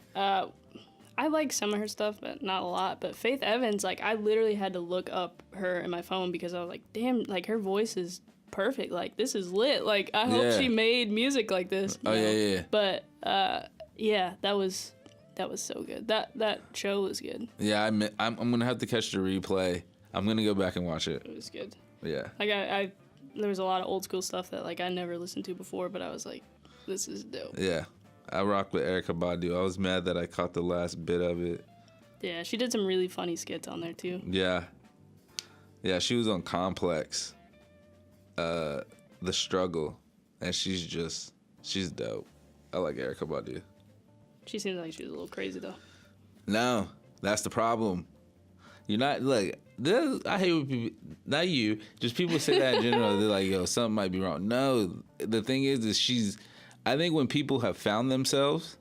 [SPEAKER 1] I like some of her stuff, but not a lot. But Faith Evans, like, I literally had to look up her in my phone because I was like, damn, like, her voice is perfect. Like, this is lit. Like, I hope she made music like this.
[SPEAKER 2] Oh, yeah.
[SPEAKER 1] But, that was so good. That show was good.
[SPEAKER 2] Yeah, I'm going to have to catch the replay. I'm going to go back and watch it.
[SPEAKER 1] It was good.
[SPEAKER 2] Yeah.
[SPEAKER 1] Like, there was a lot of old school stuff that, like, I never listened to before, but I was like, this is dope.
[SPEAKER 2] Yeah. I rock with Erykah Badu. I was mad that I caught the last bit of it.
[SPEAKER 1] Yeah, she did some really funny skits on there, too.
[SPEAKER 2] Yeah. Yeah, she was on Complex. The Struggle. And she's dope. I like Erykah Badu.
[SPEAKER 1] She seems like she's a little crazy, though.
[SPEAKER 2] No, that's the problem. You're not, like, I hate when people, not you, just people say that in general. They're like, yo, something might be wrong. No, the thing is I think when people have found themselves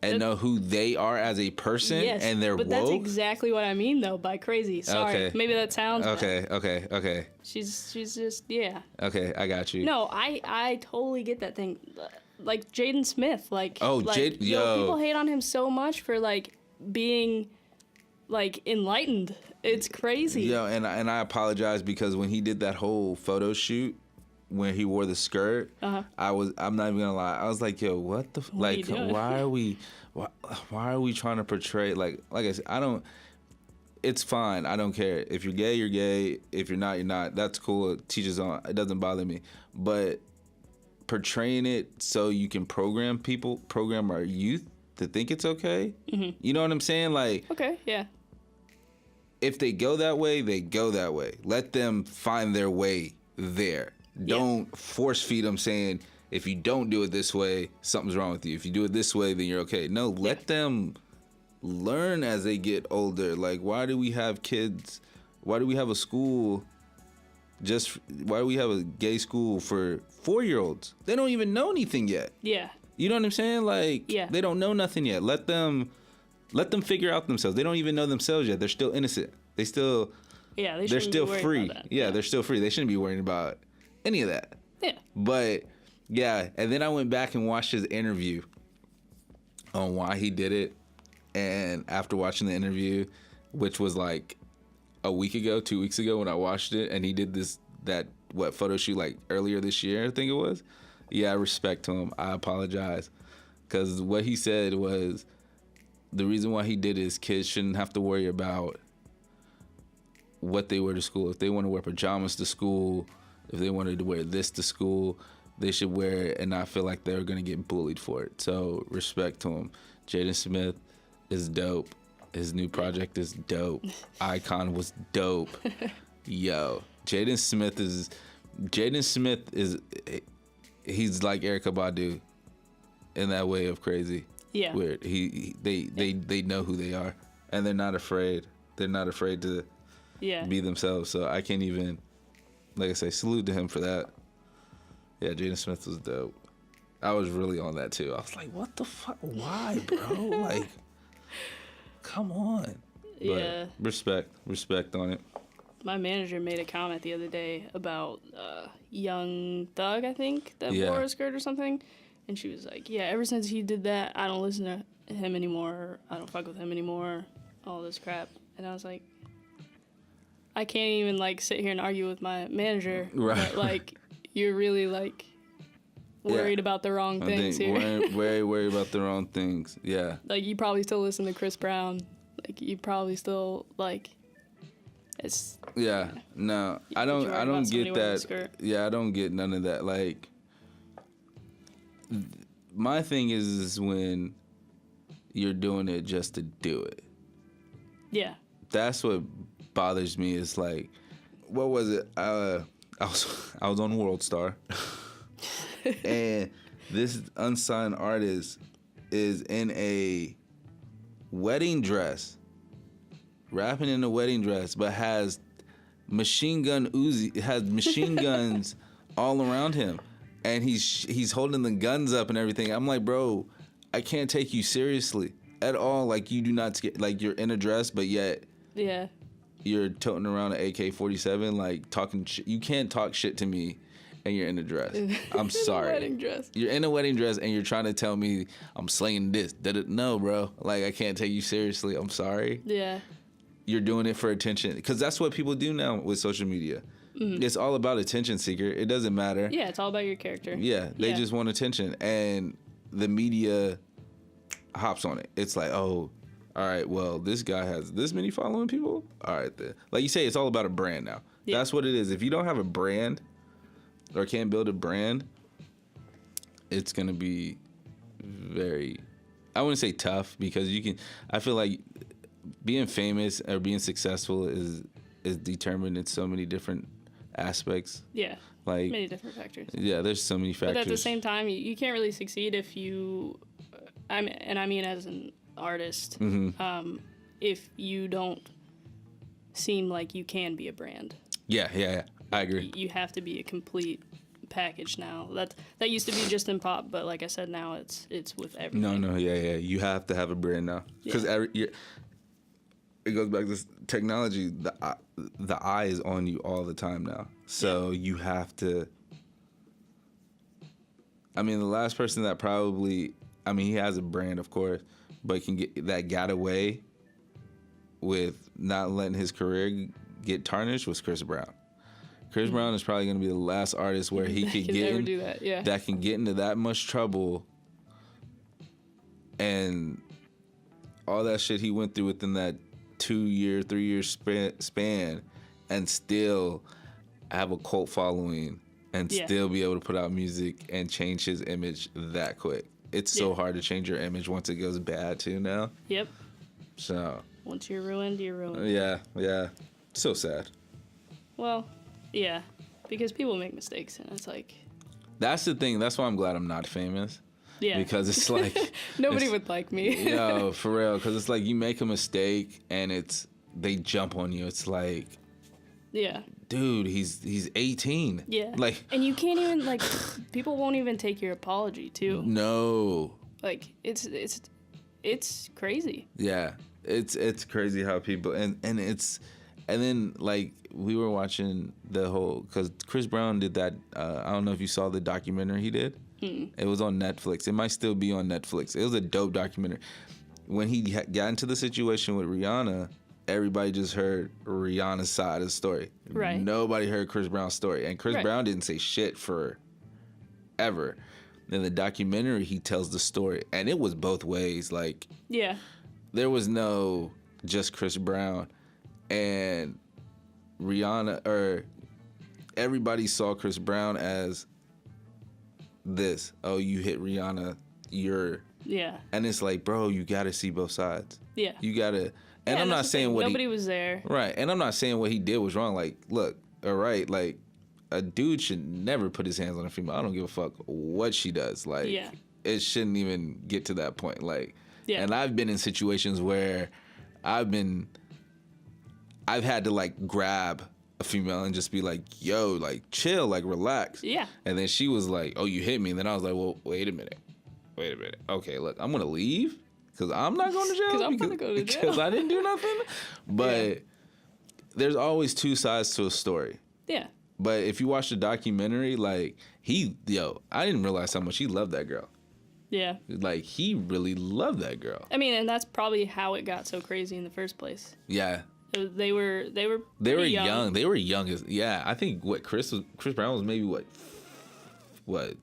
[SPEAKER 2] and know who they are as a person and they're woke.
[SPEAKER 1] But that's exactly what I mean, though, by crazy. Sorry. Okay. Maybe that sounds bad.
[SPEAKER 2] Okay.
[SPEAKER 1] She's just, yeah.
[SPEAKER 2] Okay, I got you.
[SPEAKER 1] No, I totally get that thing. Like, Jaden Smith, like...
[SPEAKER 2] Oh,
[SPEAKER 1] like, yo, people hate on him so much for, like, being, like, enlightened. It's crazy.
[SPEAKER 2] Yo, and I apologize because when he did that whole photo shoot, when he wore the skirt, I'm not even gonna lie, I was like, yo, what the like why are we trying to portray like I said, it's fine, I don't care. If you're gay, you're gay. If you're not, that's cool. It teaches on. It doesn't bother me. But portraying it so you can program our youth to think it's okay. Mm-hmm. You know what I'm saying? Like,
[SPEAKER 1] okay, yeah.
[SPEAKER 2] If they go that way, they go that way. Let them find their way there. Don't force feed them saying, if you don't do it this way, something's wrong with you. If you do it this way, then you're okay. No, let them learn as they get older. Like, why do we have kids? Why do we have a school? Why do we have a gay school for 4-year-olds? They don't even know anything yet.
[SPEAKER 1] Yeah.
[SPEAKER 2] You know what I'm saying? Like, they don't know nothing yet. Let them figure out themselves. They don't even know themselves yet. They're still innocent. They're still free. Yeah, they're still free. They shouldn't be worrying about any of that.
[SPEAKER 1] Yeah.
[SPEAKER 2] But yeah, and then I went back and watched his interview on why he did it. And after watching the interview, which was like a week ago, 2 weeks ago when I watched it, and he did that photo shoot like earlier this year, I think it was. Yeah, I respect him. I apologize. Because what he said was the reason why he did it is kids shouldn't have to worry about what they wear to school. If they want to wear pajamas to school, if they wanted to wear this to school, they should wear it and not feel like they're going to get bullied for it. So respect to him. Jaden Smith is dope. His new project is dope. Icon was dope. Yo, Jaden Smith is he's like Erykah Badu in that way of crazy.
[SPEAKER 1] Yeah.
[SPEAKER 2] Weird. They know who they are and they're not afraid. They're not afraid to be themselves. So I can't even, like I say, salute to him for that. Yeah, Jaden Smith was dope. I was really on that too. I was like, what the fuck? Why, bro? Like, come on.
[SPEAKER 1] Yeah.
[SPEAKER 2] But respect on it.
[SPEAKER 1] My manager made a comment the other day about Young Thug, I think, that wore a skirt or something. And she was like, yeah, ever since he did that, I don't listen to him anymore. I don't fuck with him anymore. All this crap. And I was like, I can't even, like, sit here and argue with my manager.
[SPEAKER 2] Right.
[SPEAKER 1] But, like, you're really, like, worried about the wrong things here.
[SPEAKER 2] Very worried about the wrong things. Yeah.
[SPEAKER 1] Like, you probably still listen to Chris Brown. Like, you probably still, like, it's...
[SPEAKER 2] Yeah. No, I don't get that. Yeah, I don't get none of that. Like, my thing is when you're doing it just to do it.
[SPEAKER 1] Yeah.
[SPEAKER 2] That's what bothers me is like, what was it? I was on World Star. And this unsigned artist is in a wedding dress, rapping in a wedding dress, but has machine guns all around him, and he's holding the guns up and everything. I'm like, bro, I can't take you seriously at all. Like, you do not like, you're in a dress, but yet you're toting around an AK-47, like talking. You can't talk shit to me. And you're in a dress. I'm sorry.
[SPEAKER 1] Wedding dress.
[SPEAKER 2] You're in a wedding dress and you're trying to tell me I'm slaying this. No, bro. Like, I can't take you seriously. I'm sorry.
[SPEAKER 1] Yeah.
[SPEAKER 2] You're doing it for attention. Because that's what people do now with social media. Mm-hmm. It's all about attention seeker. It doesn't matter.
[SPEAKER 1] Yeah, it's all about your character.
[SPEAKER 2] Yeah, they just want attention. And the media hops on it. It's like, oh, all right, well, this guy has this many following people? All right, then. Like you say, it's all about a brand now. Yeah. That's what it is. If you don't have a brand... or can't build a brand, it's going to be very, I wouldn't say tough, because I feel like being famous or being successful is determined in so many different aspects.
[SPEAKER 1] Yeah.
[SPEAKER 2] Like,
[SPEAKER 1] many different factors.
[SPEAKER 2] Yeah, there's so many factors.
[SPEAKER 1] But at the same time, you can't really succeed if you, I mean as an artist, if you don't seem like you can be a brand.
[SPEAKER 2] Yeah. I agree.
[SPEAKER 1] You have to be a complete package now. That used to be just in pop, but like I said, now it's with everything.
[SPEAKER 2] No, yeah. You have to have a brand now, because it goes back to this technology. The eye is on you all the time now, so you have to. I mean, the last person that probably, I mean, he has a brand, of course, but got away with not letting his career get tarnished was Chris Brown. Chris Brown is probably going to be the last artist where he could that can get into that much trouble, and all that shit he went through within that 2-year, 3-year span, and still have a cult following and still be able to put out music and change his image that quick. It's so hard to change your image once it goes bad too now.
[SPEAKER 1] Yep.
[SPEAKER 2] So
[SPEAKER 1] once you're ruined, you're ruined.
[SPEAKER 2] Yeah. So sad.
[SPEAKER 1] Well, yeah, because people make mistakes, and it's like...
[SPEAKER 2] That's the thing. That's why I'm glad I'm not famous.
[SPEAKER 1] Yeah.
[SPEAKER 2] Because it's like...
[SPEAKER 1] Nobody would like me.
[SPEAKER 2] Yo, for real. Because it's like you make a mistake, and they jump on you. It's like...
[SPEAKER 1] Yeah.
[SPEAKER 2] Dude, he's 18.
[SPEAKER 1] Yeah.
[SPEAKER 2] Like...
[SPEAKER 1] And you can't even, like... people won't even take your apology, too.
[SPEAKER 2] No.
[SPEAKER 1] Like, it's crazy.
[SPEAKER 2] Yeah. It's crazy how people... And it's... And then, like, we were watching the whole... Because Chris Brown did that... I don't know if you saw the documentary he did. It was on Netflix. It might still be on Netflix. It was a dope documentary. When he got into the situation with Rihanna, everybody just heard Rihanna's side of the story.
[SPEAKER 1] Right.
[SPEAKER 2] Nobody heard Chris Brown's story. And Chris Brown didn't say shit for ever. In the documentary, he tells the story. And it was both ways. Like...
[SPEAKER 1] Yeah.
[SPEAKER 2] There was no just Chris Brown. And Rihanna, or everybody saw Chris Brown as this. Oh, you hit Rihanna, you're...
[SPEAKER 1] Yeah.
[SPEAKER 2] And it's like, bro, you got to see both sides.
[SPEAKER 1] Yeah.
[SPEAKER 2] You got to... And I'm not saying what
[SPEAKER 1] nobody was there.
[SPEAKER 2] Right. And I'm not saying what he did was wrong. Like, look, all right, like, a dude should never put his hands on a female. I don't give a fuck what she does. Like, it shouldn't even get to that point. Like, and I've been in situations where I've had to, like, grab a female and just be like, yo, like, chill, like, relax. Yeah. And then she was like, oh, you hit me. And then I was like, well, wait a minute. Okay, look, I'm going to leave because I'm not going to jail.
[SPEAKER 1] Because I'm going to go to jail.
[SPEAKER 2] Because I didn't do nothing. But there's always two sides to a story.
[SPEAKER 1] Yeah.
[SPEAKER 2] But if you watch the documentary, like, I didn't realize how much he loved that girl. Yeah. Like, he really loved that girl.
[SPEAKER 1] I mean, and that's probably how it got so crazy in the first place.
[SPEAKER 2] Yeah.
[SPEAKER 1] They were
[SPEAKER 2] young. They were young as I think Chris Brown was maybe what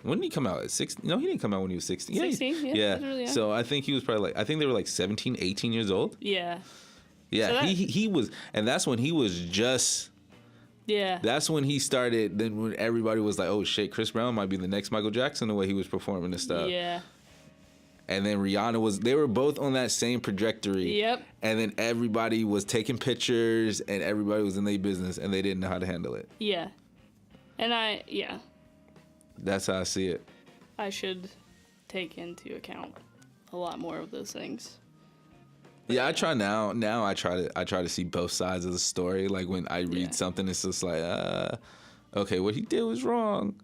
[SPEAKER 2] When did he come out? At 16? No, he didn't come out when he was 16.
[SPEAKER 1] 16, yeah. Really, yeah.
[SPEAKER 2] So I think he was probably I think they were like 17, 18 years old.
[SPEAKER 1] Yeah.
[SPEAKER 2] Yeah,
[SPEAKER 1] So
[SPEAKER 2] he was, and that's when he was just.
[SPEAKER 1] Yeah.
[SPEAKER 2] That's when he started. Then when everybody was like, "Oh shit, Chris Brown might be the next Michael Jackson," the way he was performing and stuff.
[SPEAKER 1] Yeah.
[SPEAKER 2] And then Rihanna was. They were both on that same trajectory.
[SPEAKER 1] Yep.
[SPEAKER 2] And then everybody was taking pictures, and everybody was in their business, and they didn't know how to handle it.
[SPEAKER 1] Yeah. And
[SPEAKER 2] That's how I see it.
[SPEAKER 1] I should take into account a lot more of those things.
[SPEAKER 2] Yeah, I try now. Now I try to see both sides of the story. Like when I read something, it's just like, okay, what he did was wrong,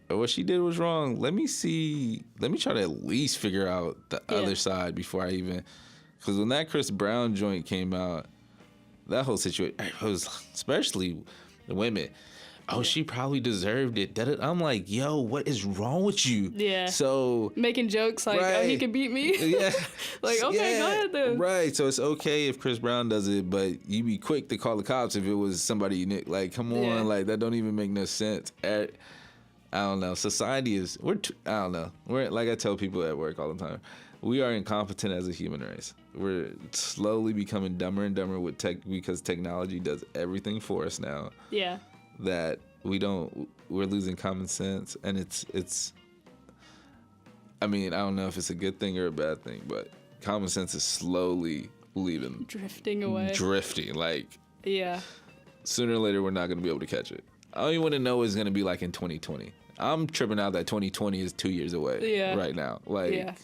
[SPEAKER 2] or what she did was wrong. Let me try to at least figure out the other side before I even. Because when that Chris Brown joint came out, that whole situation, it was especially the women. Oh, she probably deserved it. I'm like, yo, what is wrong with you?
[SPEAKER 1] Yeah.
[SPEAKER 2] So
[SPEAKER 1] making jokes like, oh, he could beat me.
[SPEAKER 2] Yeah.
[SPEAKER 1] Like, okay, go ahead then.
[SPEAKER 2] Right. So it's okay if Chris Brown does it, but you be quick to call the cops if it was somebody you knew. Like, come on, like that don't even make no sense. I don't know. Society is I don't know. We're like I tell people at work all the time. We are incompetent as a human race. We're slowly becoming dumber and dumber with tech because technology does everything for us now.
[SPEAKER 1] Yeah.
[SPEAKER 2] That we're losing common sense, and it's I mean, I don't know if it's a good thing or a bad thing, but common sense is slowly
[SPEAKER 1] drifting away,
[SPEAKER 2] like
[SPEAKER 1] yeah,
[SPEAKER 2] sooner or later we're not going to be able to catch it. I don't even want to know what it's going to be like in 2020. I'm tripping out that 2020 is 2 years away right now. Like,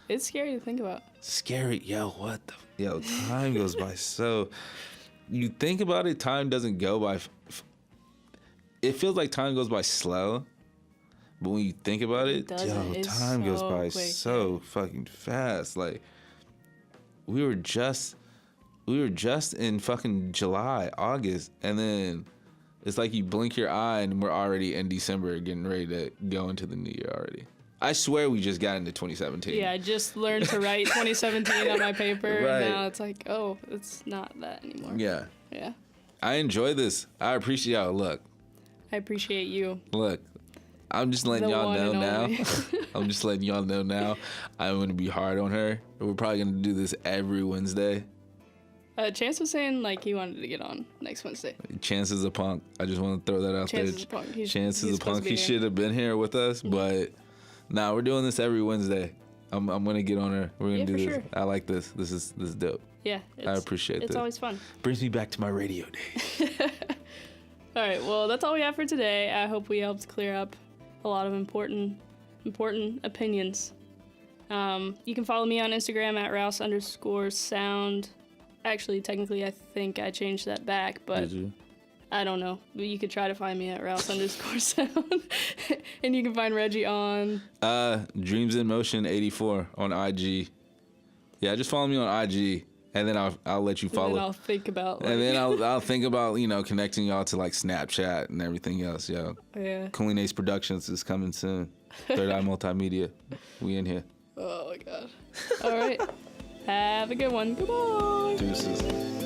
[SPEAKER 1] it's scary to think about.
[SPEAKER 2] Scary. Time goes by so. You think about it, time doesn't go by. It feels like time goes by slow, but when you think about it, time goes by so fucking fast. Like we were just in fucking July, August, and then it's like you blink your eye and we're already in December, getting ready to go into the new year already. I swear we just got into 2017.
[SPEAKER 1] Yeah, I just learned to write 2017 on my paper,
[SPEAKER 2] right.
[SPEAKER 1] And now it's like, oh, it's not that anymore.
[SPEAKER 2] Yeah.
[SPEAKER 1] Yeah.
[SPEAKER 2] I enjoy this. I appreciate y'all. Look.
[SPEAKER 1] I appreciate you.
[SPEAKER 2] Look, I'm just letting y'all know now. I'm just letting y'all know now. I'm going to be hard on her. We're probably going to do this every Wednesday.
[SPEAKER 1] Chance was saying like he wanted to get on next Wednesday.
[SPEAKER 2] Chance is a punk. I just want to throw that out there.
[SPEAKER 1] Chance is a punk.
[SPEAKER 2] Chance is a punk. He should have been here with us, but we're doing this every Wednesday. I'm going to get on her. We're going to do this. Sure. I like this. This is dope.
[SPEAKER 1] Yeah.
[SPEAKER 2] I appreciate it.
[SPEAKER 1] It's always fun.
[SPEAKER 2] Brings me back to my radio days.
[SPEAKER 1] All right, well, that's all we have for today. I hope we helped clear up a lot of important opinions. You can follow me on Instagram at Rouse_sound. Actually, technically, I think I changed that back, but
[SPEAKER 2] did you?
[SPEAKER 1] I don't know. But you could try to find me at Rouse_sound. And you can find Reggie on
[SPEAKER 2] Dreams in Motion 84 on IG. Yeah, just follow me on IG. And then I'll let you follow.
[SPEAKER 1] And then I'll think about.
[SPEAKER 2] And then I'll think about connecting y'all to like Snapchat and everything else. Yo.
[SPEAKER 1] Yeah.
[SPEAKER 2] Clean Ace Productions is coming soon. Third Eye Multimedia. We in here.
[SPEAKER 1] Oh my god. All right. Have a good one. Goodbye.
[SPEAKER 2] Deuces.